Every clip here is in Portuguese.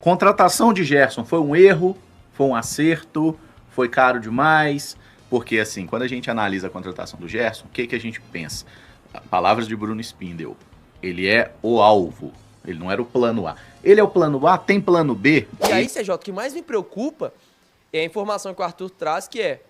Contratação de Gerson foi um erro, foi um acerto, foi caro demais, porque assim, quando a gente analisa a contratação do Gerson, o que a gente pensa? Palavras de Bruno Spindel, ele é o alvo, ele não era o plano A. Ele é o plano A, tem plano B. E aí, CJ, o que mais me preocupa é a informação que o Arthur traz, que é,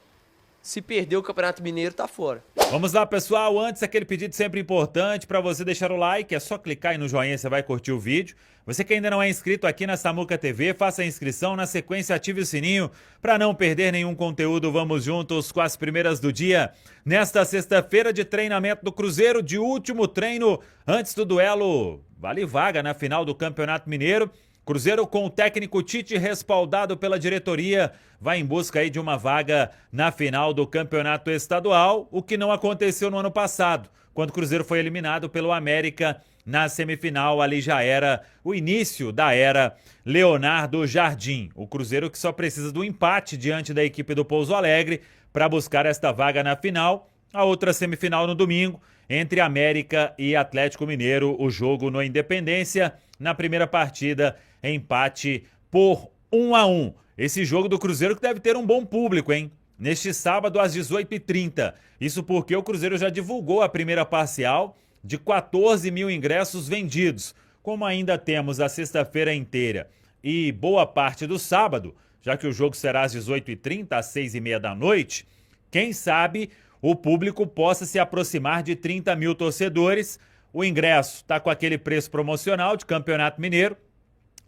se perder o Campeonato Mineiro, tá fora. Vamos lá, pessoal. Antes, aquele pedido sempre importante para você deixar o like. É só clicar aí no joinha, você vai curtir o vídeo. Você que ainda não é inscrito aqui na Samuca TV, faça a inscrição. Na sequência, ative o sininho para não perder nenhum conteúdo. Vamos juntos com as primeiras do dia. Nesta sexta-feira de treinamento do Cruzeiro, de último treino antes do duelo vale vaga na final do Campeonato Mineiro. Cruzeiro com o técnico Tite respaldado pela diretoria vai em busca aí de uma vaga na final do Campeonato Estadual, o que não aconteceu no ano passado, quando o Cruzeiro foi eliminado pelo América na semifinal. Ali já era o início da era Leonardo Jardim. O Cruzeiro que só precisa do empate diante da equipe do Pouso Alegre para buscar esta vaga na final. A outra semifinal no domingo, entre América e Atlético Mineiro, o jogo no Independência. Na primeira partida, empate por 1-1. Esse jogo do Cruzeiro que deve ter um bom público, hein? Neste sábado às 18h30. Isso porque o Cruzeiro já divulgou a primeira parcial de 14 mil ingressos vendidos. Como ainda temos a sexta-feira inteira e boa parte do sábado, já que o jogo será às 18h30, às 6h30 da noite, quem sabe o público possa se aproximar de 30 mil torcedores. O ingresso está com aquele preço promocional de Campeonato Mineiro,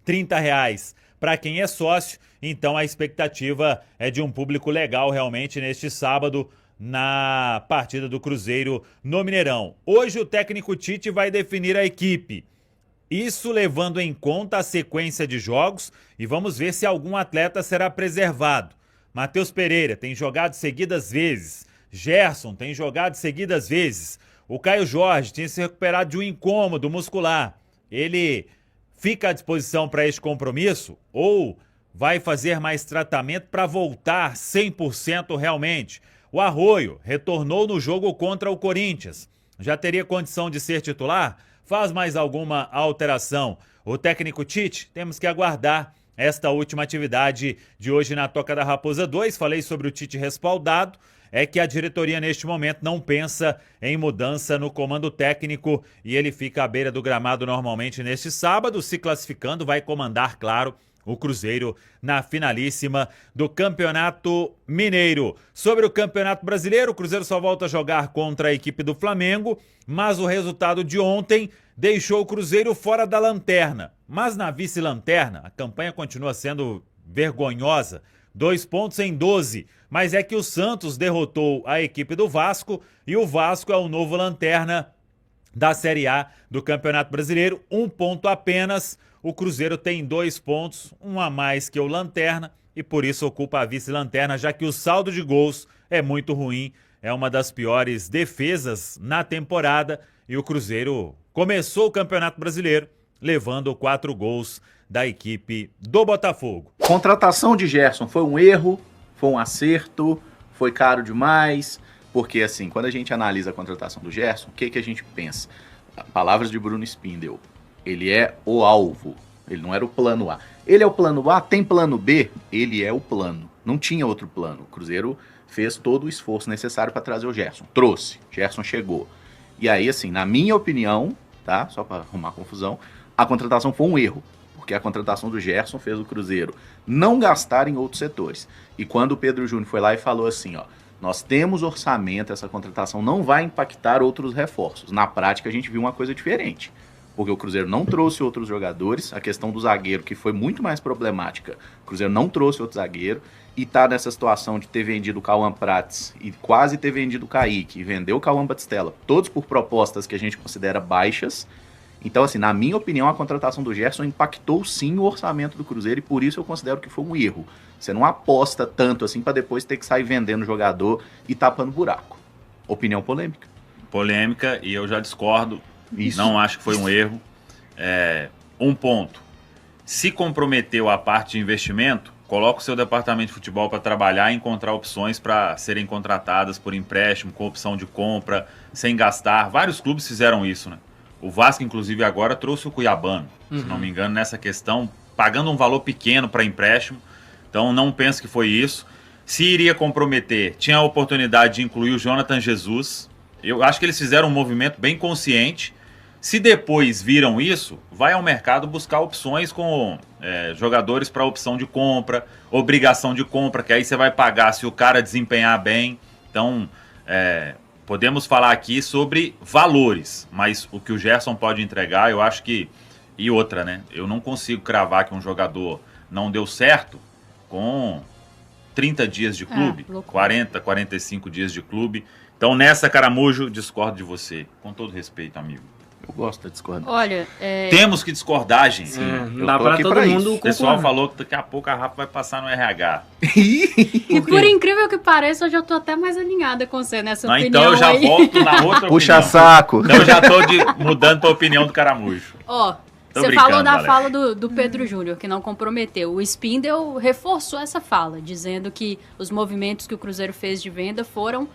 R$30 para quem é sócio, então a expectativa é de um público legal realmente neste sábado na partida do Cruzeiro no Mineirão. Hoje o técnico Tite vai definir a equipe, isso levando em conta a sequência de jogos, e vamos ver se algum atleta será preservado. Matheus Pereira tem jogado seguidas vezes, Gerson tem jogado seguidas vezes, o Caio Jorge tinha se recuperado de um incômodo muscular. Ele fica à disposição para este compromisso ou vai fazer mais tratamento para voltar 100% realmente? O Arroio retornou no jogo contra o Corinthians. Já teria condição de ser titular? Faz mais alguma alteração? O técnico Tite, temos que aguardar esta última atividade de hoje na Toca da Raposa 2. Falei sobre o Tite respaldado. É que a diretoria neste momento não pensa em mudança no comando técnico e ele fica à beira do gramado normalmente neste sábado, se classificando, vai comandar, claro, o Cruzeiro na finalíssima do Campeonato Mineiro. Sobre o Campeonato Brasileiro, o Cruzeiro só volta a jogar contra a equipe do Flamengo, mas o resultado de ontem deixou o Cruzeiro fora da lanterna. Mas na vice-lanterna, a campanha continua sendo vergonhosa. 2 pontos em 12, mas é que o Santos derrotou a equipe do Vasco e o Vasco é o novo lanterna da Série A do Campeonato Brasileiro, 1 ponto apenas. O Cruzeiro tem 2 pontos, um a mais que o lanterna e por isso ocupa a vice-lanterna, já que o saldo de gols é muito ruim, é uma das piores defesas na temporada e o Cruzeiro começou o Campeonato Brasileiro levando 4 gols da equipe do Botafogo. Contratação de Gerson foi um erro, foi um acerto, foi caro demais, porque assim, quando a gente analisa a contratação do Gerson, o que a gente pensa? Palavras de Bruno Spindel, ele é o alvo, ele não era o plano A. Ele é o plano A, tem plano B, ele é o plano, não tinha outro plano. O Cruzeiro fez todo o esforço necessário para trazer o Gerson, trouxe, Gerson chegou. E aí assim, na minha opinião, tá? Só para arrumar confusão, a contratação foi um erro. Porque a contratação do Gerson fez o Cruzeiro não gastar em outros setores. E quando o Pedro Júnior foi lá e falou assim, ó, nós temos orçamento, essa contratação não vai impactar outros reforços. Na prática a gente viu uma coisa diferente. Porque o Cruzeiro não trouxe outros jogadores, a questão do zagueiro, que foi muito mais problemática, o Cruzeiro não trouxe outro zagueiro, e tá nessa situação de ter vendido o Cauã Prates e quase ter vendido o Kaique, e vendeu o Cauã Batistella, todos por propostas que a gente considera baixas. Então, assim, na minha opinião, a contratação do Gerson impactou sim o orçamento do Cruzeiro e por isso eu considero que foi um erro. Você não aposta tanto assim para depois ter que sair vendendo jogador e tapando buraco. Opinião polêmica. Polêmica, e eu já discordo. Isso. Não acho que foi um erro. Um ponto. Se comprometeu a parte de investimento, coloca o seu departamento de futebol para trabalhar e encontrar opções para serem contratadas por empréstimo, com opção de compra, sem gastar. Vários clubes fizeram isso, né? O Vasco, inclusive, agora trouxe o Cuiabano, se não me engano, nessa questão pagando um valor pequeno para empréstimo. Então não penso que foi isso. Se iria comprometer, tinha a oportunidade de incluir o Jonathan Jesus. Eu acho que eles fizeram um movimento bem consciente. Se depois viram isso, vai ao mercado buscar opções com jogadores para opção de compra, obrigação de compra, que aí você vai pagar se o cara desempenhar bem. Então, podemos falar aqui sobre valores, mas o que o Gerson pode entregar, eu acho que... E outra, né? Eu não consigo cravar que um jogador não deu certo com 30 dias de clube, 40, 45 dias de clube. Então, nessa, Caramujo, discordo de você. Com todo respeito, amigo. Eu gosto da discordância. Olha, temos que discordar, gente. Não dá pra todo mundo. O pessoal falou que daqui a pouco a Rafa vai passar no RH. E por incrível que pareça, eu já tô até mais alinhada com você nessa opinião. Então eu já volto na outra Puxa opinião. saco. Então eu já tô mudando pra opinião do Caramujo. Ó, você falou da fala do Pedro Júnior, que não comprometeu. O Spindle reforçou essa fala, dizendo que os movimentos que o Cruzeiro fez de venda foram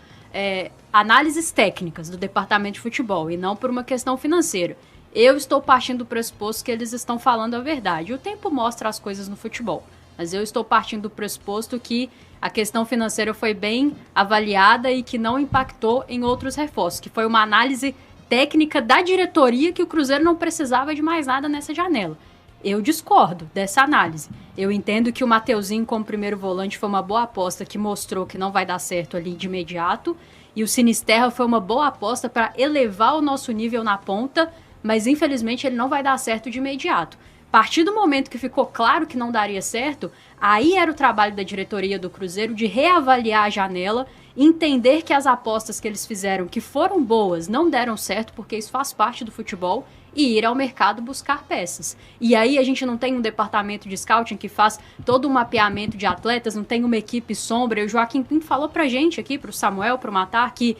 análises técnicas do departamento de futebol e não por uma questão financeira. Eu estou partindo do pressuposto que eles estão falando a verdade. O tempo mostra as coisas no futebol, mas eu estou partindo do pressuposto que a questão financeira foi bem avaliada e que não impactou em outros reforços, que foi uma análise técnica da diretoria que o Cruzeiro não precisava de mais nada nessa janela. Eu discordo dessa análise. Eu entendo que o Mateuzinho como primeiro volante foi uma boa aposta que mostrou que não vai dar certo ali de imediato, e o Sinisterra foi uma boa aposta para elevar o nosso nível na ponta, mas infelizmente ele não vai dar certo de imediato. A partir do momento que ficou claro que não daria certo, aí era o trabalho da diretoria do Cruzeiro de reavaliar a janela, entender que as apostas que eles fizeram, que foram boas, não deram certo, porque isso faz parte do futebol, e ir ao mercado buscar peças. E aí a gente não tem um departamento de scouting que faz todo um mapeamento de atletas, não tem uma equipe sombra. O Joaquim Pinto falou pra gente aqui, pro Samuel, pro Matar, que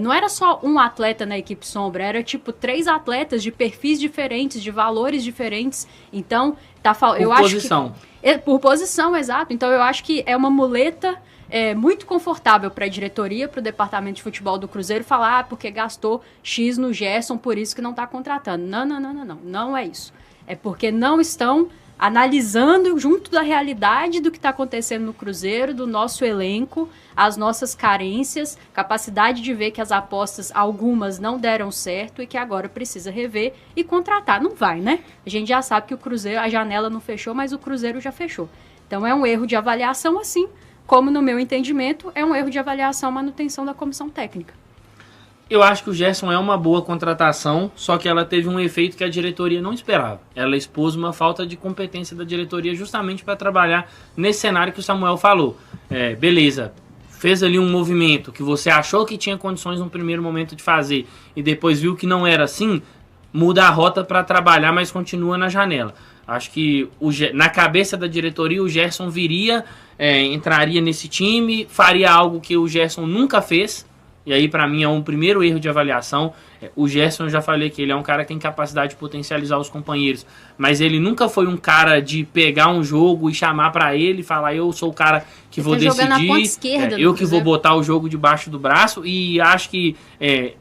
não era só um atleta na equipe sombra, era tipo 3 atletas de perfis diferentes, de valores diferentes. Então, por posição, exato. Então eu acho que é uma muleta muito confortável para a diretoria, para o departamento de futebol do Cruzeiro falar porque gastou X no Gerson, por isso que não está contratando. Não é isso. É porque não estão analisando junto da realidade do que está acontecendo no Cruzeiro, do nosso elenco, as nossas carências, capacidade de ver que as apostas, algumas não deram certo e que agora precisa rever e contratar. Não vai, né? A gente já sabe que o Cruzeiro, a janela não fechou, mas o Cruzeiro já fechou. Então é um erro de avaliação assim, como no meu entendimento, é um erro de avaliação manutenção da comissão técnica. Eu acho que o Gerson é uma boa contratação, só que ela teve um efeito que a diretoria não esperava. Ela expôs uma falta de competência da diretoria justamente para trabalhar nesse cenário que o Samuel falou. Beleza, fez ali um movimento que você achou que tinha condições no primeiro momento de fazer e depois viu que não era assim, muda a rota para trabalhar, mas continua na janela. Acho que na cabeça da diretoria o Gerson entraria nesse time, faria algo que o Gerson nunca fez, e aí para mim é um primeiro erro de avaliação. O Gerson, eu já falei que ele é um cara que tem capacidade de potencializar os companheiros, mas ele nunca foi um cara de pegar um jogo e chamar para ele e falar, eu sou o cara que vou decidir, na ponta esquerda eu que vou botar o jogo debaixo do braço, e acho que,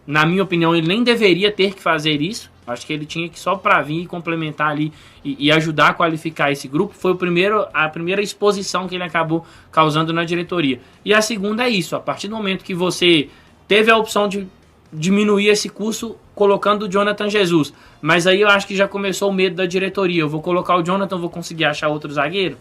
na minha opinião, ele nem deveria ter que fazer isso. Acho que ele tinha que só para vir e complementar ali e ajudar a qualificar esse grupo. Foi a primeira exposição que ele acabou causando na diretoria. E a segunda é isso, a partir do momento que você teve a opção de diminuir esse custo colocando o Jonathan Jesus, mas aí eu acho que já começou o medo da diretoria. Eu vou colocar o Jonathan, vou conseguir achar outro zagueiro?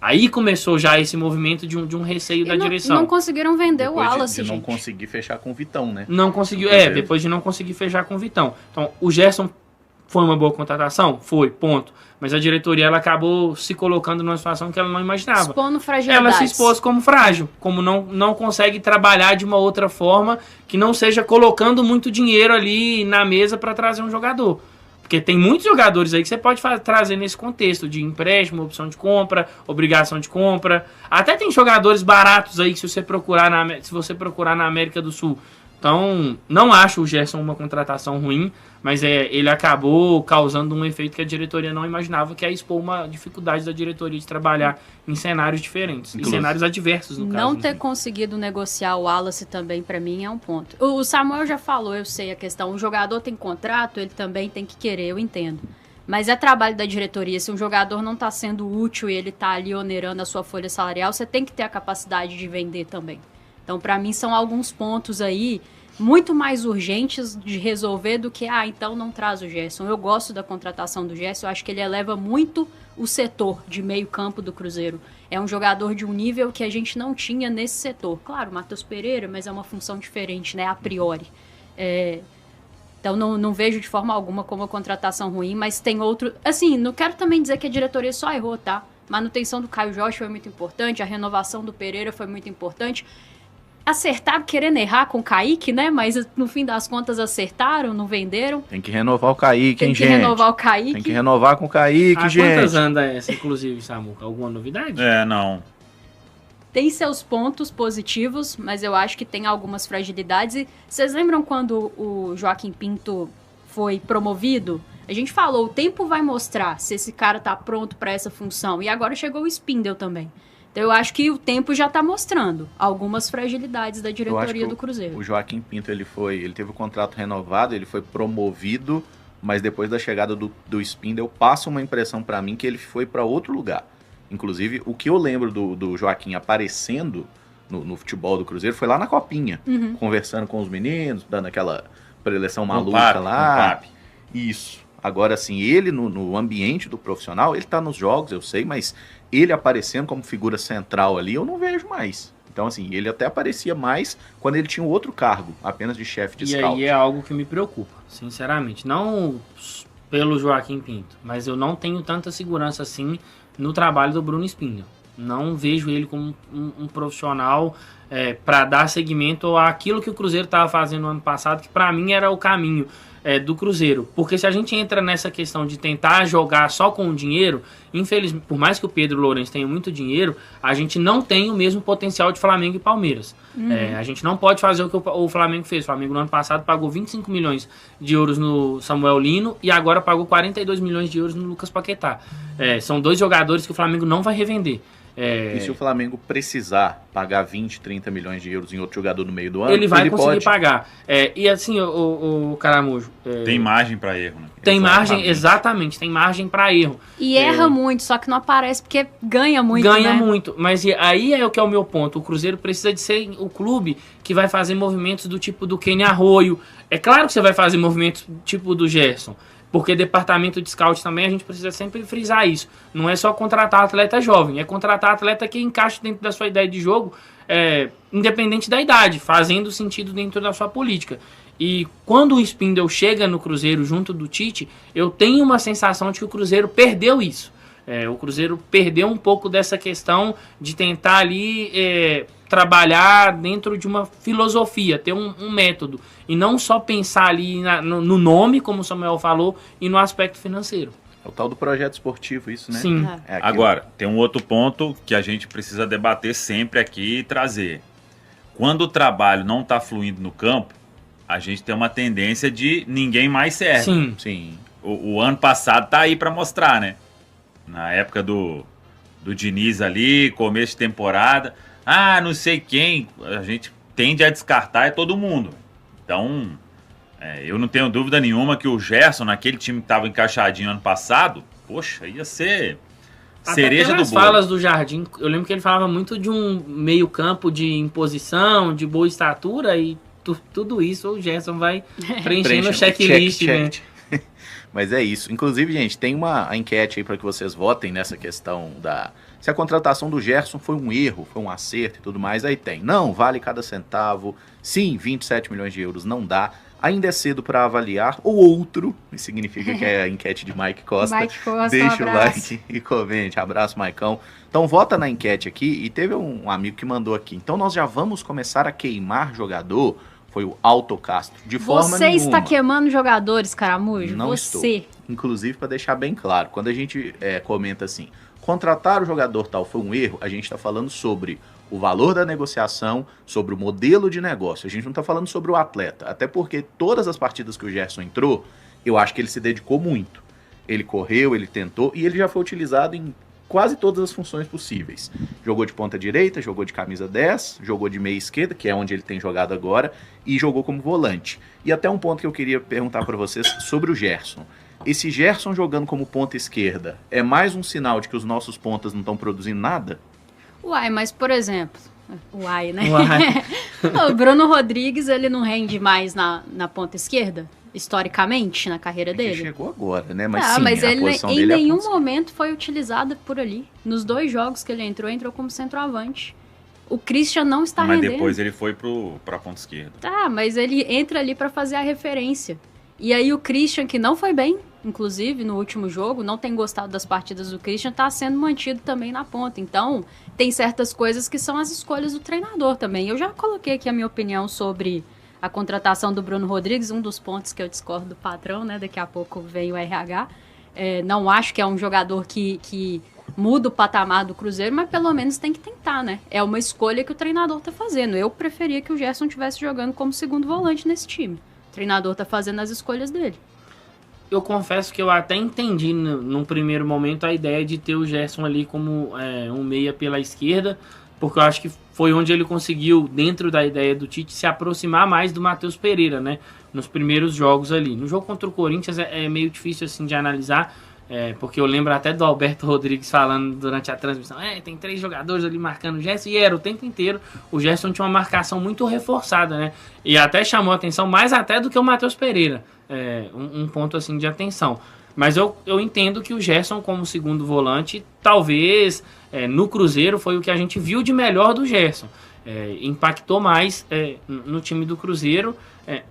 Aí começou já esse movimento de um receio da direção. Não conseguiram vender depois o Wallace, de não gente. conseguir fechar com o Vitão, né? Não conseguiu, depois de não conseguir fechar com o Vitão. Então, o Gerson foi uma boa contratação? Foi, ponto. Mas a diretoria ela acabou se colocando numa situação que ela não imaginava. Expondo fragilidades. Ela se expôs como frágil, como não consegue trabalhar de uma outra forma que não seja colocando muito dinheiro ali na mesa para trazer um jogador. Porque tem muitos jogadores aí que você pode trazer nesse contexto de empréstimo, opção de compra, obrigação de compra. Até tem jogadores baratos aí que se você procurar na América do Sul. Então, não acho o Gerson uma contratação ruim, mas ele acabou causando um efeito que a diretoria não imaginava, que é expor uma dificuldade da diretoria de trabalhar em cenários diferentes, em cenários adversos, no caso. Não ter conseguido negociar o Wallace também, para mim, é um ponto. O Samuel já falou, eu sei a questão, o jogador tem contrato, ele também tem que querer, eu entendo. Mas é trabalho da diretoria. Se um jogador não está sendo útil e ele está ali onerando a sua folha salarial, você tem que ter a capacidade de vender também. Então, para mim, são alguns pontos aí muito mais urgentes de resolver do que, então não traz o Gerson. Eu gosto da contratação do Gerson, eu acho que ele eleva muito o setor de meio campo do Cruzeiro. É um jogador de um nível que a gente não tinha nesse setor. Claro, Matheus Pereira, mas é uma função diferente, né, a priori. Então, não vejo de forma alguma como uma contratação ruim, mas tem outro... Assim, não quero também dizer que a diretoria só errou, tá? Manutenção do Caio Jorge foi muito importante, a renovação do Pereira foi muito importante. Acertaram querendo errar com o Kaique, né? Mas no fim das contas acertaram, não venderam. Tem que renovar o Kaique, hein, gente? Tem que renovar o Kaique. Tem que renovar com o Kaique, gente. Quantas anda essa, inclusive, Samuca? Alguma novidade? Não. Tem seus pontos positivos, mas eu acho que tem algumas fragilidades. E vocês lembram quando o Joaquim Pinto foi promovido? A gente falou, o tempo vai mostrar se esse cara tá pronto para essa função. E agora chegou o Spindel também. Então eu acho que o tempo já está mostrando algumas fragilidades da diretoria do Cruzeiro. O Joaquim Pinto, ele teve o contrato renovado, ele foi promovido, mas depois da chegada do Spindel, passa uma impressão para mim que ele foi para outro lugar. Inclusive, o que eu lembro do Joaquim aparecendo no futebol do Cruzeiro foi lá na Copinha, conversando com os meninos, dando aquela preleção maluca lá. Isso. Agora, assim, ele no ambiente do profissional, ele tá nos jogos, eu sei, mas ele aparecendo como figura central ali, eu não vejo mais. Então, assim, ele até aparecia mais quando ele tinha um outro cargo, apenas de chefe de scout. E aí é algo que me preocupa, sinceramente. Não pelo Joaquim Pinto, mas eu não tenho tanta segurança assim no trabalho do Bruno Spindel. Não vejo ele como um profissional para dar seguimento àquilo que o Cruzeiro estava fazendo no ano passado, que para mim era o caminho do Cruzeiro. Porque se a gente entra nessa questão de tentar jogar só com o dinheiro, infelizmente, por mais que o Pedro Lourenço tenha muito dinheiro, a gente não tem o mesmo potencial de Flamengo e Palmeiras. A gente não pode fazer o que o Flamengo fez. O Flamengo no ano passado pagou 25 milhões de euros no Samuel Lino e agora pagou 42 milhões de euros no Lucas Paquetá. São dois jogadores que o Flamengo não vai revender. E se o Flamengo precisar pagar 20, 30 milhões de euros em outro jogador no meio do ano, ele vai conseguir pagar. E assim, o Caramujo... tem margem para erro, né? Tem margem, exatamente, tem margem para erro. E erra muito, só que não aparece porque ganha muito, Ganha né? muito, mas aí é o que é o meu ponto. O Cruzeiro precisa de ser o clube que vai fazer movimentos do tipo do Kenny Arroio. É claro que você vai fazer movimentos tipo do Gerson, porque departamento de scout também a gente precisa sempre frisar isso. Não é só contratar atleta jovem, é contratar atleta que encaixe dentro da sua ideia de jogo, independente da idade, fazendo sentido dentro da sua política. E quando o Spindel chega no Cruzeiro junto do Tite, eu tenho uma sensação de que o Cruzeiro perdeu isso. O Cruzeiro perdeu um pouco dessa questão de tentar ali trabalhar dentro de uma filosofia, ter um método, e não só pensar ali no nome, como o Samuel falou, e no aspecto financeiro. É o tal do projeto esportivo, isso, né? Sim. Agora, tem um outro ponto que a gente precisa debater sempre aqui e trazer. Quando o trabalho não está fluindo no campo, a gente tem uma tendência de ninguém mais serve. Sim. O ano passado tá aí para mostrar, né? Na época do Diniz ali, começo de temporada. Não sei quem, a gente tende a descartar todo mundo. Então, eu não tenho dúvida nenhuma que o Gerson, naquele time que estava encaixadinho ano passado, poxa, ia ser cereja do bolo. As falas do Jardim, eu lembro que ele falava muito de um meio campo de imposição, de boa estatura, e tudo isso o Gerson vai preenchendo o checklist, né? Mas é isso. Inclusive, gente, tem uma enquete aí para que vocês votem nessa questão se a contratação do Gerson foi um erro, foi um acerto e tudo mais. Aí tem, não, vale cada centavo. Sim, 27 milhões de euros não dá. Ainda é cedo para avaliar. Ou outro, isso significa que é a enquete de Mike Costa. Deixa o like e comente. Abraço, Maicão. Então vota na enquete aqui. E teve um amigo que mandou aqui. Então nós já vamos começar a queimar jogador. Foi o Alto Castro. De forma Você nenhuma. está queimando jogadores, Caramujo? Não Você. estou. Inclusive, para deixar bem claro, quando a gente comenta assim, contratar o jogador tal foi um erro, a gente está falando sobre o valor da negociação, sobre o modelo de negócio. A gente não está falando sobre o atleta. Até porque todas as partidas que o Gerson entrou, eu acho que ele se dedicou muito. Ele correu, ele tentou e ele já foi utilizado em quase todas as funções possíveis. Jogou de ponta direita, jogou de camisa 10, jogou de meia esquerda, que é onde ele tem jogado agora, e jogou como volante. E até um ponto que eu queria perguntar para vocês sobre o Gerson. esse Gerson jogando como ponta esquerda é mais um sinal de que os nossos pontas não estão produzindo nada? Uai, mas por exemplo... Uai, né? Uai. O Bruno Rodrigues, ele não rende mais na ponta esquerda? Historicamente, na carreira dele? Ele chegou agora, né? Mas, mas a ele posição em dele nenhum momento foi utilizado por ali. Nos 2 jogos que ele entrou como centroavante. O Christian não está Mas rendendo. depois ele foi pra ponta esquerda. Tá, mas ele entra ali para fazer a referência. E aí o Christian, que não foi bem, inclusive, no último jogo, não tem gostado das partidas do Christian, tá sendo mantido também na ponta. Então, tem certas coisas que são as escolhas do treinador também. Eu já coloquei aqui a minha opinião sobre a contratação do Bruno Rodrigues, um dos pontos que eu discordo do patrão, né? Daqui a pouco vem o RH. Não acho que é um jogador que muda o patamar do Cruzeiro, mas pelo menos tem que tentar, né? É uma escolha que o treinador tá fazendo. Eu preferia que o Gerson estivesse jogando como segundo volante nesse time. O treinador tá fazendo as escolhas dele. Eu confesso que eu até entendi num primeiro momento a ideia de ter o Gerson ali como um meia pela esquerda, porque eu acho que foi onde ele conseguiu, dentro da ideia do Tite, se aproximar mais do Matheus Pereira, né? Nos primeiros jogos ali. No jogo contra o Corinthians é meio difícil assim de analisar, porque eu lembro até do Alberto Rodrigues falando durante a transmissão, tem 3 jogadores ali marcando o Gerson, e era o tempo inteiro. O Gerson tinha uma marcação muito reforçada, né? E até chamou a atenção mais até do que o Matheus Pereira. Um ponto assim de atenção. Mas eu entendo que o Gerson como segundo volante, talvez no Cruzeiro foi o que a gente viu de melhor do Gerson. Impactou mais no time do Cruzeiro,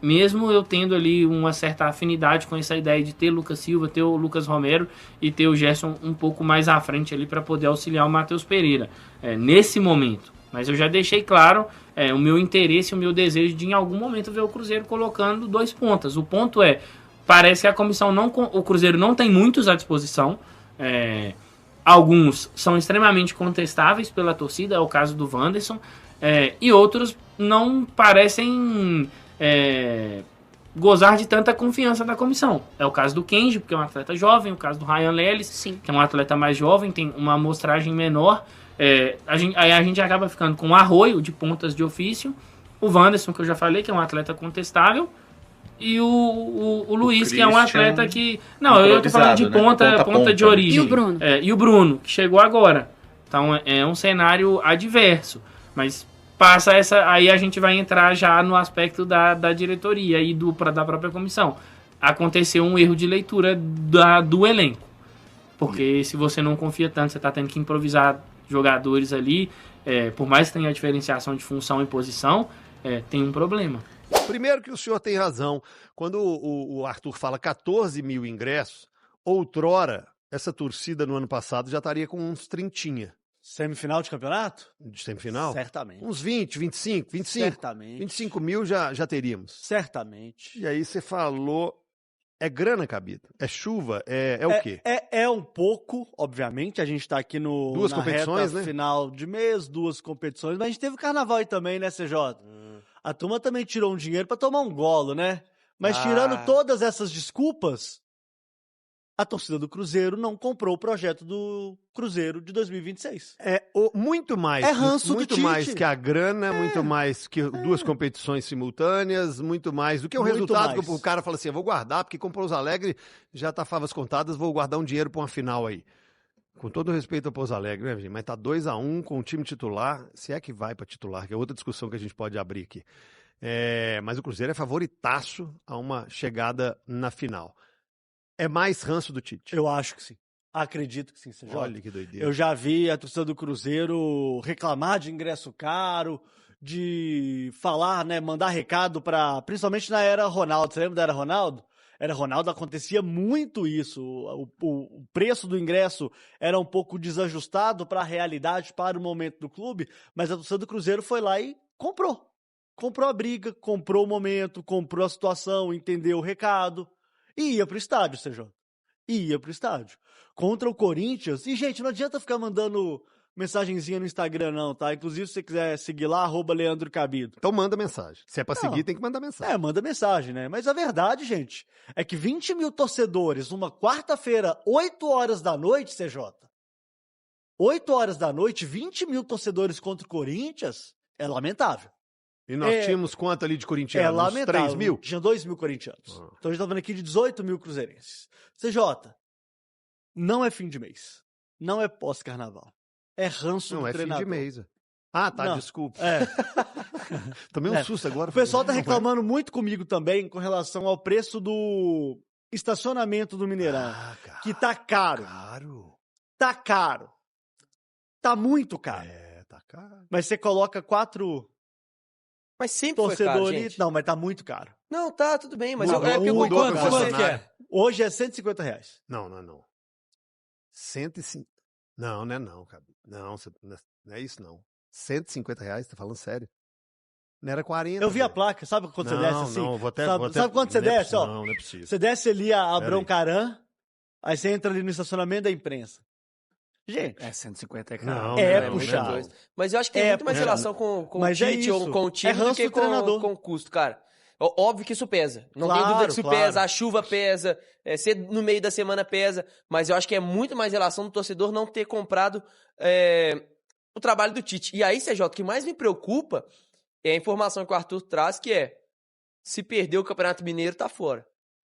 mesmo eu tendo ali uma certa afinidade com essa ideia de ter Lucas Silva, ter o Lucas Romero e ter o Gerson um pouco mais à frente ali para poder auxiliar o Matheus Pereira nesse momento. Mas eu já deixei claro o meu interesse, o meu desejo de em algum momento ver o Cruzeiro colocando 2 pontas. O ponto parece que a comissão o Cruzeiro não tem muitos à disposição. Alguns são extremamente contestáveis pela torcida, é o caso do Wanderson, e outros não parecem gozar de tanta confiança da comissão. É o caso do Kenji, porque é um atleta jovem, o caso do Ryan Lelis, Sim. que é um atleta mais jovem, tem uma amostragem menor. Aí a gente acaba ficando com o Arroio, de pontas de ofício, o Wanderson, que eu já falei, que é um atleta contestável, e o Luiz, que é um atleta que... Não, eu tô falando de ponta de origem. E o Bruno? E o Bruno, que chegou agora. Então é um cenário adverso. Mas passa aí a gente vai entrar já no aspecto da diretoria e da própria comissão. Aconteceu um erro de leitura do elenco. Porque se você não confia tanto, você tá tendo que improvisar jogadores ali, por mais que tenha a diferenciação de função e posição, tem um problema. Primeiro que o senhor tem razão. Quando o Arthur fala 14 mil ingressos, outrora, essa torcida no ano passado já estaria com uns 30. Semifinal de campeonato? De semifinal? Certamente. Uns 20, 25. Certamente. 25 mil já teríamos. Certamente. E aí você falou... É grana, Cabito? É chuva? É o quê? É um pouco, obviamente. A gente tá aqui Duas competições, reta final de mês, 2 competições. Mas a gente teve carnaval aí também, né, CJ? A turma também tirou um dinheiro pra tomar um golo, né? Mas tirando todas essas desculpas, a torcida do Cruzeiro não comprou o projeto do Cruzeiro de 2026. Muito mais. É ranço muito do Tite. mais que a grana, muito mais que 2 competições simultâneas, muito mais do que o Muito resultado mais. que o cara fala assim, eu vou guardar, porque com Pouso Alegre já tá favas contadas, vou guardar um dinheiro pra uma final aí. Com todo respeito ao Pouso Alegre, né, gente? Mas tá 2-1 com o time titular, se é que vai pra titular, que é outra discussão que a gente pode abrir aqui. Mas o Cruzeiro é favoritaço a uma chegada na final. É mais ranço do Tite. Eu acho que sim. Acredito que sim, CJ. Olha que doideira. Eu já vi a torcida do Cruzeiro reclamar de ingresso caro, de falar, né, mandar recado para, principalmente na era Ronaldo. Você lembra da era Ronaldo? Era Ronaldo, acontecia muito isso. O preço do ingresso era um pouco desajustado para a realidade, para o momento do clube, mas a torcida do Cruzeiro foi lá e comprou. Comprou a briga, comprou o momento, comprou a situação, entendeu o recado. E ia pro estádio, CJ. Ia pro estádio. Contra o Corinthians. E, gente, não adianta ficar mandando mensagenzinha no Instagram, não, tá? Inclusive, se você quiser seguir lá, @Leandro Cabido. Então manda mensagem. Se é pra seguir, tem que mandar mensagem. Manda mensagem, né? Mas a verdade, gente, é que 20 mil torcedores numa quarta-feira, 8 horas da noite, CJ. 8 horas da noite, 20 mil torcedores contra o Corinthians, é lamentável. E nós tínhamos quanto ali de corintianos? É lamentável. 3 mil? Tinha 2 mil corintianos. Então a gente tá falando aqui de 18 mil cruzeirenses. CJ, não é fim de mês. Não é pós-carnaval. É ranço do treinador. Não, é fim de mês. Ah, tá, Não. desculpa. É. Tomei um susto agora. O pessoal tá reclamando muito comigo também com relação ao preço do estacionamento do Mineirão. Cara, Que tá caro. Tá caro. Tá muito caro. Tá caro. Mas você coloca 4 Mas sempre foi caro, torcedores. gente. Não, mas tá muito caro. Não, tá, tudo bem, mas Mudou, é porque eu mudou concordo a com você. concessionária. Hoje é R$150. Não. 105. Não, não é não, cara. Não é isso não. R$150, tá falando sério? Não era 40. Eu vi a velho. placa, sabe quando você desce assim? Não, vou até... Sabe quando você desce, ó? Não é possível. Você desce ali a Pera Abrão aí. Caran, aí você entra ali no estacionamento da imprensa. Gente, É 150 é caro. Não, É não, puxado. não. Coisa. Mas eu acho que tem muito mais relação com o Mas é Tite ou isso. com o time É ranço do que do treinador. com o custo, cara. Óbvio que isso pesa. Não Claro, tem dúvida que isso claro. pesa. A chuva pesa. Ser no meio da semana pesa. Mas eu acho que é muito mais relação do torcedor não ter comprado o trabalho do Tite. E aí, CJ, o que mais me preocupa é a informação que o Arthur traz, que é se perder o Campeonato Mineiro, tá fora.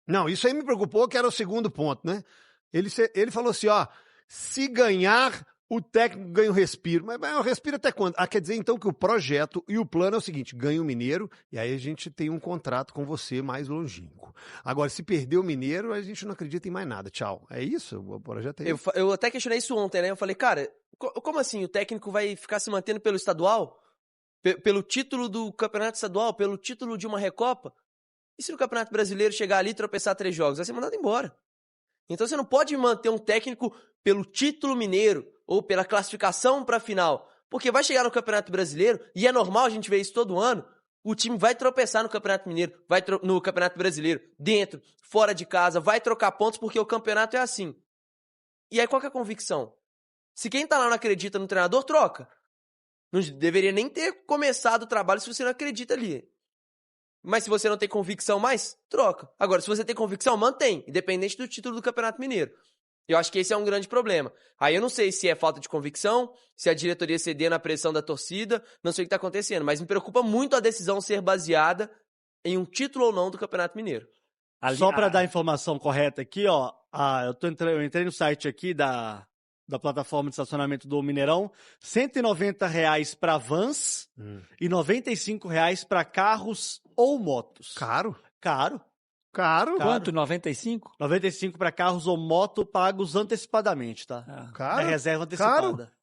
Não, isso aí me preocupou, que era o segundo ponto, né? Ele falou assim, ó, se ganhar, o técnico ganha o respiro. Mas o respiro até quando? Ah, quer dizer então que o projeto e o plano é o seguinte, ganha o Mineiro e aí a gente tem um contrato com você mais longínquo. Agora, se perder o Mineiro, a gente não acredita em mais nada. Tchau. É isso? O projeto é isso? Eu até questionei isso ontem, né? Eu falei, cara, como assim? O técnico vai ficar se mantendo pelo estadual? Pelo título do campeonato estadual? Pelo título de uma Recopa? E se no Campeonato Brasileiro chegar ali e tropeçar 3 jogos? Vai ser mandado embora. Então você não pode manter um técnico pelo título mineiro ou pela classificação para a final. Porque vai chegar no Campeonato Brasileiro, e é normal a gente ver isso todo ano, o time vai tropeçar no Campeonato Mineiro, no Campeonato Brasileiro, dentro, fora de casa, vai trocar pontos porque o campeonato é assim. E aí qual que é a convicção? Se quem tá lá não acredita no treinador, troca. Não deveria nem ter começado o trabalho se você não acredita ali. Mas se você não tem convicção mais, troca. Agora, se você tem convicção, mantém, independente do título do Campeonato Mineiro. Eu acho que esse é um grande problema. Aí eu não sei se é falta de convicção, se a diretoria ceder na pressão da torcida, não sei o que está acontecendo, mas me preocupa muito a decisão ser baseada em um título ou não do Campeonato Mineiro. Só para dar a informação correta aqui, ó, eu entrei no site aqui da plataforma de estacionamento do Mineirão, R$190 para vans e R$95 para carros ou motos. Caro? Caro. Quanto? 95? 95 para carros ou moto pagos antecipadamente, tá? Ah, Caro? É reserva antecipada.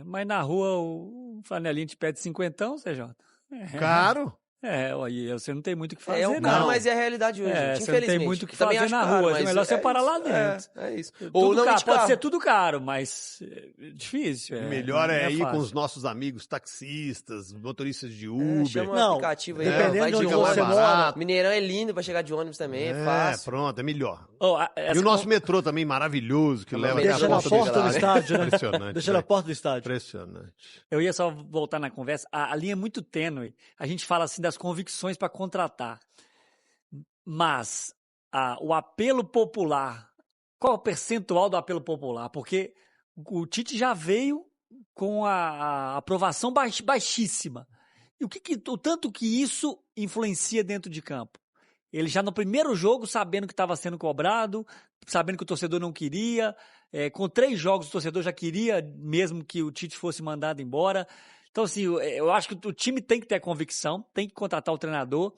mas na rua o flanelinho te pede 50, CJ. Caro? Aí você não tem muito o que fazer, É um não. caro, mas é a realidade hoje, gente, Você infelizmente. não tem muito o que Também fazer acho na caro, rua. É mas melhor você parar lá isso, dentro. É isso. Tudo Ou não caro, de pode carro. ser tudo caro, mas é difícil. Melhor não é ir com fácil. os nossos amigos taxistas, motoristas de Uber. Chama um Não, aplicativo aí, dependendo vai de onde ônibus. você mora. Mineirão é lindo pra chegar de ônibus também, é fácil. Pronto, é melhor. Essa E o nosso metrô também maravilhoso, que leva melhor até Deixa a na porta do porta do estádio. estádio, né? Impressionante. Deixa na porta do estádio. Impressionante. Eu ia só voltar na conversa. A linha é muito tênue. A gente fala assim das convicções para contratar. Mas o apelo popular, qual é o percentual do apelo popular? Porque o Tite já veio com a aprovação baixíssima. E o tanto que isso influencia dentro de campo? Ele já no primeiro jogo, sabendo que estava sendo cobrado, sabendo que o torcedor não queria, com 3 jogos o torcedor já queria mesmo que o Tite fosse mandado embora. Então, assim, eu acho que o time tem que ter convicção, tem que contratar o treinador.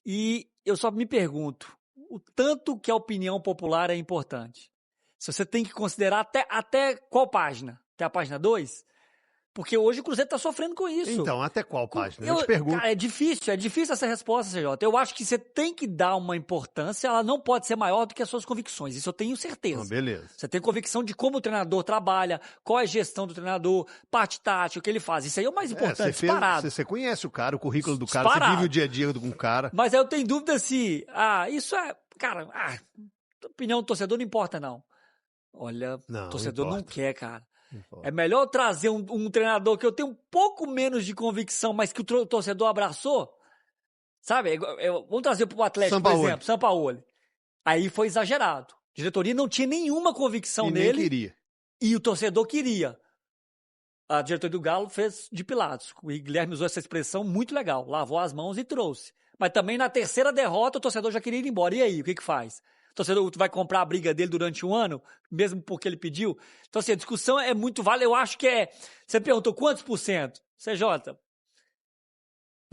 E eu só me pergunto, o tanto que a opinião popular é importante. Se você tem que considerar até qual página? Até a página 2? Porque hoje o Cruzeiro está sofrendo com isso. Então, até qual página? Eu te pergunto. Cara, é difícil essa resposta, CJ. Eu acho que você tem que dar uma importância, ela não pode ser maior do que as suas convicções. Isso eu tenho certeza. Beleza. Você tem convicção de como o treinador trabalha, qual é a gestão do treinador, parte tática, o que ele faz. Isso aí é o mais importante, disparado. Você conhece o cara, o currículo do cara, Disparado. você vive o dia a dia com o cara. Mas aí eu tenho dúvida se... isso é... Cara, opinião do torcedor não importa, não. Olha, o torcedor não quer, cara. É melhor trazer um treinador que eu tenho um pouco menos de convicção, mas que o torcedor abraçou. Sabe? Vamos trazer para o Atlético, por exemplo, Sampaoli. Aí foi exagerado. A diretoria não tinha nenhuma convicção nele. Nem queria. E o torcedor queria. a diretoria do Galo fez de Pilatos. O Guilherme usou essa expressão muito legal. Lavou as mãos e trouxe. Mas também na terceira derrota o torcedor já queria ir embora. E aí, o que faz? O torcedor vai comprar a briga dele durante um ano, mesmo porque ele pediu? Então, assim, a discussão é muito válida. Eu acho que é... Você perguntou quantos por cento? CJ,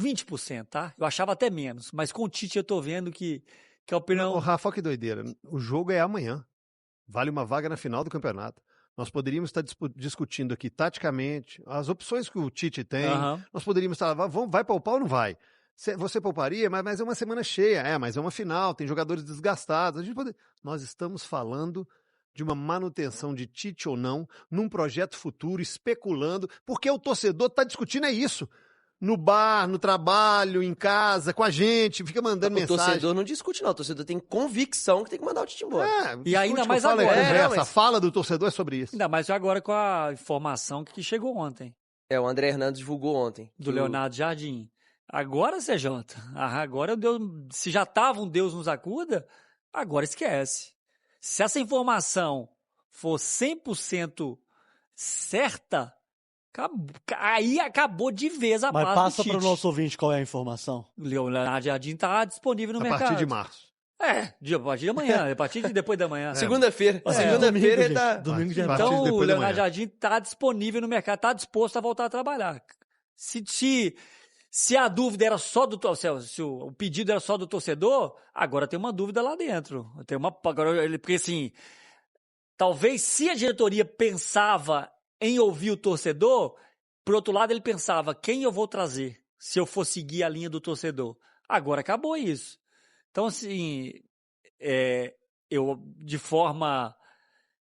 20%, tá? Eu achava até menos. Mas com o Tite eu tô vendo que a opinião... Ô, Rafa, que doideira. O jogo é amanhã. Vale uma vaga na final do campeonato. Nós poderíamos estar discutindo aqui taticamente as opções que o Tite tem. Nós poderíamos estar... Vai poupar ou não vai? Você pouparia, mas é uma semana cheia. Mas é uma final, tem jogadores desgastados. Nós estamos falando de uma manutenção de Tite ou não, num projeto futuro, especulando, porque o torcedor está discutindo isso. No bar, no trabalho, em casa, com a gente, fica mandando mensagem. O torcedor não discute, não. O torcedor tem convicção que tem que mandar o Tite embora. E ainda mais agora. A fala do torcedor é sobre isso. Ainda mais agora com a informação que chegou ontem. O André Hernandes divulgou ontem. Do Leonardo Jardim. Agora, CJ, agora Deus, se já estava um Deus nos acuda, agora esquece. Se essa informação for 100% certa, aí acabou de vez a paz do Tite. Mas passa para o nosso ouvinte qual é a informação. O Leonardo Jardim está disponível no mercado. A partir de março. A partir de amanhã, a partir de depois da manhã. Segunda-feira. Segunda-feira ele tá... Domingo de Então o Leonardo Jardim está disponível no mercado, está disposto a voltar a trabalhar. Se a dúvida era só do torcedor, se o pedido era só do torcedor, agora tem uma dúvida lá dentro. Porque assim, talvez se a diretoria pensava em ouvir o torcedor, por outro lado ele pensava, quem eu vou trazer se eu for seguir a linha do torcedor? Agora acabou isso. Então assim, eu de forma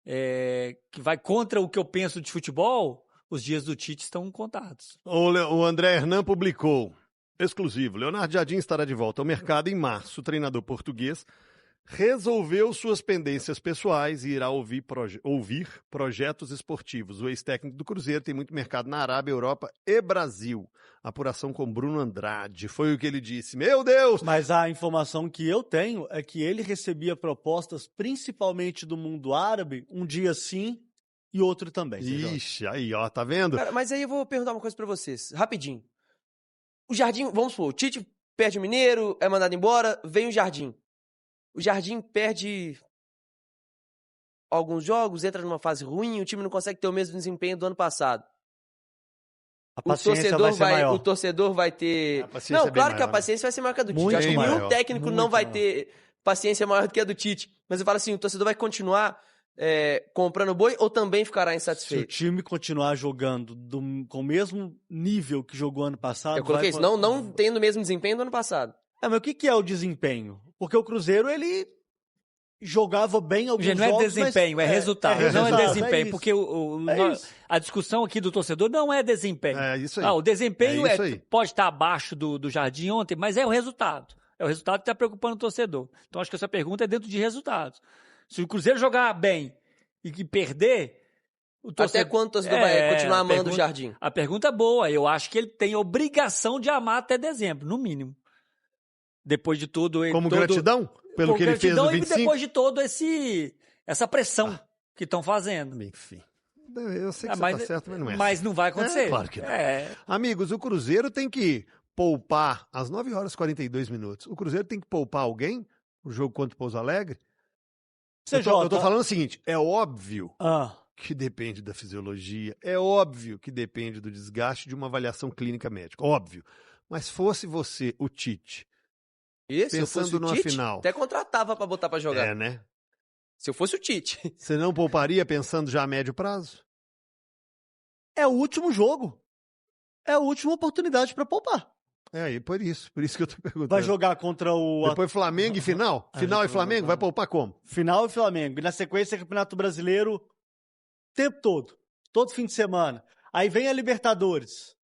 que vai contra o que eu penso de futebol, os dias do Tite estão contados. O André Hernan publicou, exclusivo, Leonardo Jardim estará de volta ao mercado em março. O treinador português resolveu suas pendências pessoais e irá ouvir projetos esportivos. O ex-técnico do Cruzeiro tem muito mercado na Arábia, Europa e Brasil. Apuração com Bruno Andrade. Foi o que ele disse. Meu Deus! Mas a informação que eu tenho é que ele recebia propostas principalmente do mundo árabe, um dia sim e outro também. Ixi, aí ó, tá vendo? Cara, mas aí eu vou perguntar uma coisa pra vocês, rapidinho. O Jardim, vamos supor, o Tite perde o Mineiro, é mandado embora, vem o Jardim. O Jardim perde alguns jogos, entra numa fase ruim, o time não consegue ter o mesmo desempenho do ano passado. O torcedor vai ter... Não, claro que a paciência vai ser maior que a do Tite. Eu acho que nenhum técnico não vai ter paciência maior do que a do Tite. Mas eu falo assim, o torcedor vai continuar comprando boi ou também ficará insatisfeito? Se o time continuar jogando com o mesmo nível que jogou ano passado... Eu coloquei isso, não tendo o mesmo desempenho do ano passado. Mas o que é o desempenho? Porque o Cruzeiro, ele jogava bem alguns jogos, não é desempenho, é resultado. Não é desempenho, porque a discussão aqui do torcedor não é desempenho. É isso aí. O desempenho pode estar abaixo do Jardim ontem, mas é o resultado. É o resultado que está preocupando o torcedor. Então acho que essa pergunta é dentro de resultados. Se o Cruzeiro jogar bem e perder... Até quando o torcedor vai continuar amando o Jardim? A pergunta é boa. Eu acho que ele tem obrigação de amar até dezembro, no mínimo. Depois de tudo... Gratidão? Pelo que ele fez no 25? E depois de todo essa pressão que estão fazendo. Enfim. Eu sei que você tá certo, mas não é. Mas não vai acontecer. Claro que não. Amigos, o Cruzeiro tem que poupar às 9h42. O Cruzeiro tem que poupar alguém no jogo contra o Pouso Alegre? Eu tô falando o seguinte, é óbvio que depende da fisiologia, é óbvio que depende do desgaste de uma avaliação clínica médica, óbvio. Mas fosse você, o Tite... Pensando numa final. Até contratava pra botar pra jogar. Né? Se eu fosse o Tite. Você não pouparia pensando já a médio prazo? É o último jogo. É a última oportunidade pra poupar. Por isso que eu tô perguntando. Vai jogar contra o... Depois Flamengo e final? Final e Flamengo? Vai poupar como? Final e Flamengo. E na sequência, Campeonato Brasileiro, o tempo todo. Todo fim de semana. Aí vem a Libertadores.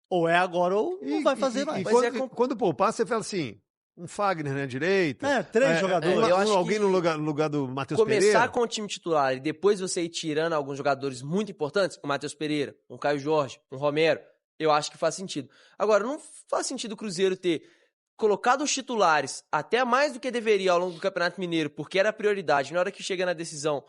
Ou é agora ou não vai fazer mais. Quando poupar, você fala assim... Um Fagner na direita. 3 jogadores. Alguém no lugar do Matheus Pereira. Começar com o time titular e depois você ir tirando alguns jogadores muito importantes, o Matheus Pereira, um Caio Jorge, um Romero, eu acho que faz sentido. Agora, não faz sentido o Cruzeiro ter colocado os titulares até mais do que deveria ao longo do Campeonato Mineiro, porque era a prioridade. Na hora que chega na decisão,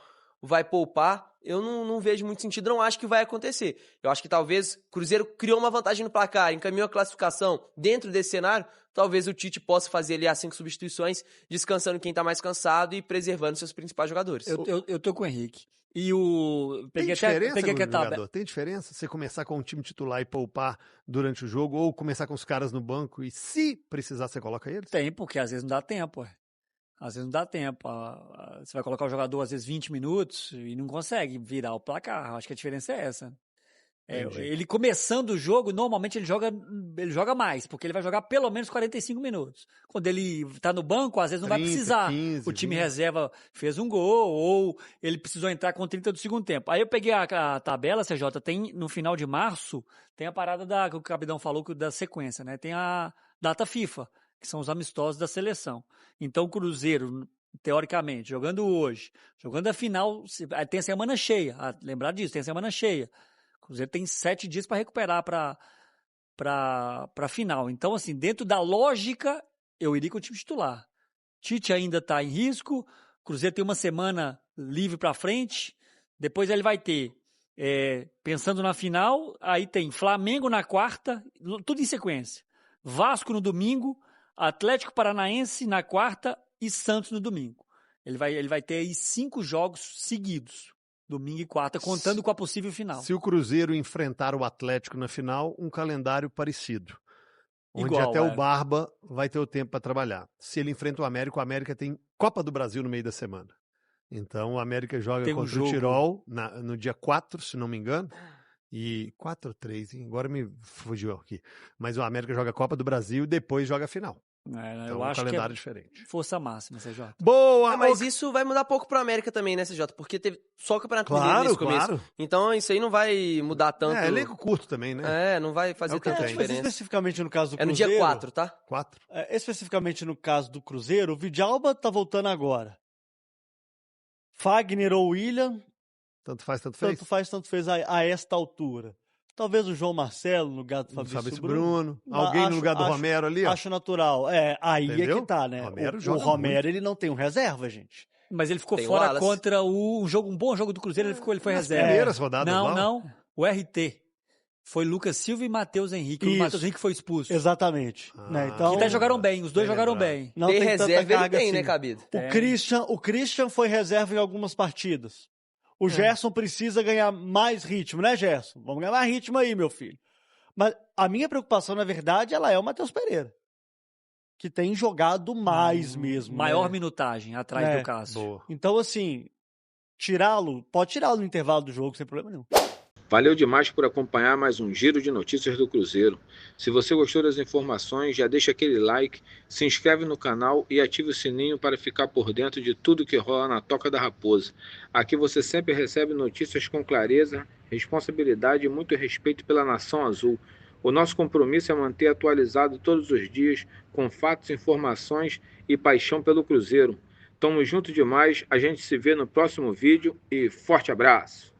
vai poupar, eu não vejo muito sentido, não acho que vai acontecer. Eu acho que talvez o Cruzeiro criou uma vantagem no placar, encaminhou a classificação dentro desse cenário, talvez o Tite possa fazer ali as 5 substituições, descansando quem tá mais cansado e preservando seus principais jogadores. Eu tô com o Henrique. E Tem diferença, Tem diferença você começar com o time titular e poupar durante o jogo, ou começar com os caras no banco e, se precisar, você coloca eles? Tem, porque às vezes não dá tempo, ué. Às vezes não dá tempo. Você vai colocar o jogador, às vezes, 20 minutos e não consegue virar o placar. Acho que a diferença é essa. Ele começando o jogo, normalmente ele joga mais, porque ele vai jogar pelo menos 45 minutos. Quando ele tá no banco, às vezes não 30, vai precisar. 15, o time 20. reserva fez um gol, ou ele precisou entrar com 30 do segundo tempo. Aí eu peguei a tabela, CJ, tem no final de março, tem a parada que o Capitão falou, da sequência, né? Tem a data FIFA, que são os amistosos da seleção. Então o Cruzeiro, teoricamente, jogando hoje, jogando a final, tem a semana cheia. Lembrar disso, tem a semana cheia. O Cruzeiro tem 7 dias para recuperar para a final. Então, assim, dentro da lógica, eu iria com o time titular. Tite ainda está em risco, o Cruzeiro tem uma semana livre para frente, depois ele vai ter, pensando na final, aí tem Flamengo na quarta, tudo em sequência. Vasco no domingo, Atlético Paranaense na quarta e Santos no domingo. Ele vai ter aí 5 jogos seguidos. Domingo e quarta, contando com a possível final. Se o Cruzeiro enfrentar o Atlético na final, um calendário parecido. Onde Igual, até o Barba vai ter o tempo para trabalhar. Se ele enfrenta o América tem Copa do Brasil no meio da semana. Então o América joga contra o Tirol no dia 4, se não me engano. E 4 ou 3, hein? Agora me fugiu aqui. Mas o América joga a Copa do Brasil e depois joga a final. Então, eu acho calendário diferente. Força máxima, CJ. Boa! Mas isso vai mudar pouco pro América também, né, CJ? Porque teve só o Campeonato Mineiro nesse começo. Claro. Então isso aí não vai mudar tanto. Elenco curto também, né? Não vai fazer tanta Mas diferença. especificamente no caso do É no Cruzeiro... dia 4, tá? 4. Especificamente no caso do Cruzeiro, o Vidalba tá voltando agora. Fagner ou William... Tanto faz, tanto fez. A esta altura. Talvez o João Marcelo no lugar do Fabrício Bruno. Alguém no lugar do Romero ali, ó. Acho natural. Aí Entendeu? é que tá, né? O Romero, ele não tem um reserva, gente. Mas ele ficou Tem o fora Wallace. contra um bom jogo do Cruzeiro, ele foi reserva. Primeiras rodadas, Não. O RT. Foi Lucas Silva e Matheus Henrique. Isso. O Matheus Henrique foi expulso. Exatamente. Né? Então, Que até jogaram bem, os dois jogaram bem. não tem tem reserva, tanta ele carga tem, assim. né, Cabido? O Christian foi reserva em algumas partidas. O Gerson precisa ganhar mais ritmo, né, Gerson? Vamos ganhar mais ritmo aí, meu filho. Mas a minha preocupação, na verdade, ela é o Matheus Pereira. Que tem jogado mais mesmo. Maior né? minutagem atrás do Cássio. Boa. Então, assim, pode tirá-lo no intervalo do jogo, sem problema nenhum. Valeu demais por acompanhar mais um Giro de Notícias do Cruzeiro. Se você gostou das informações, já deixa aquele like, se inscreve no canal e ative o sininho para ficar por dentro de tudo que rola na Toca da Raposa. Aqui você sempre recebe notícias com clareza, responsabilidade e muito respeito pela Nação Azul. O nosso compromisso é manter atualizado todos os dias, com fatos, informações e paixão pelo Cruzeiro. Tamo junto demais, a gente se vê no próximo vídeo e forte abraço!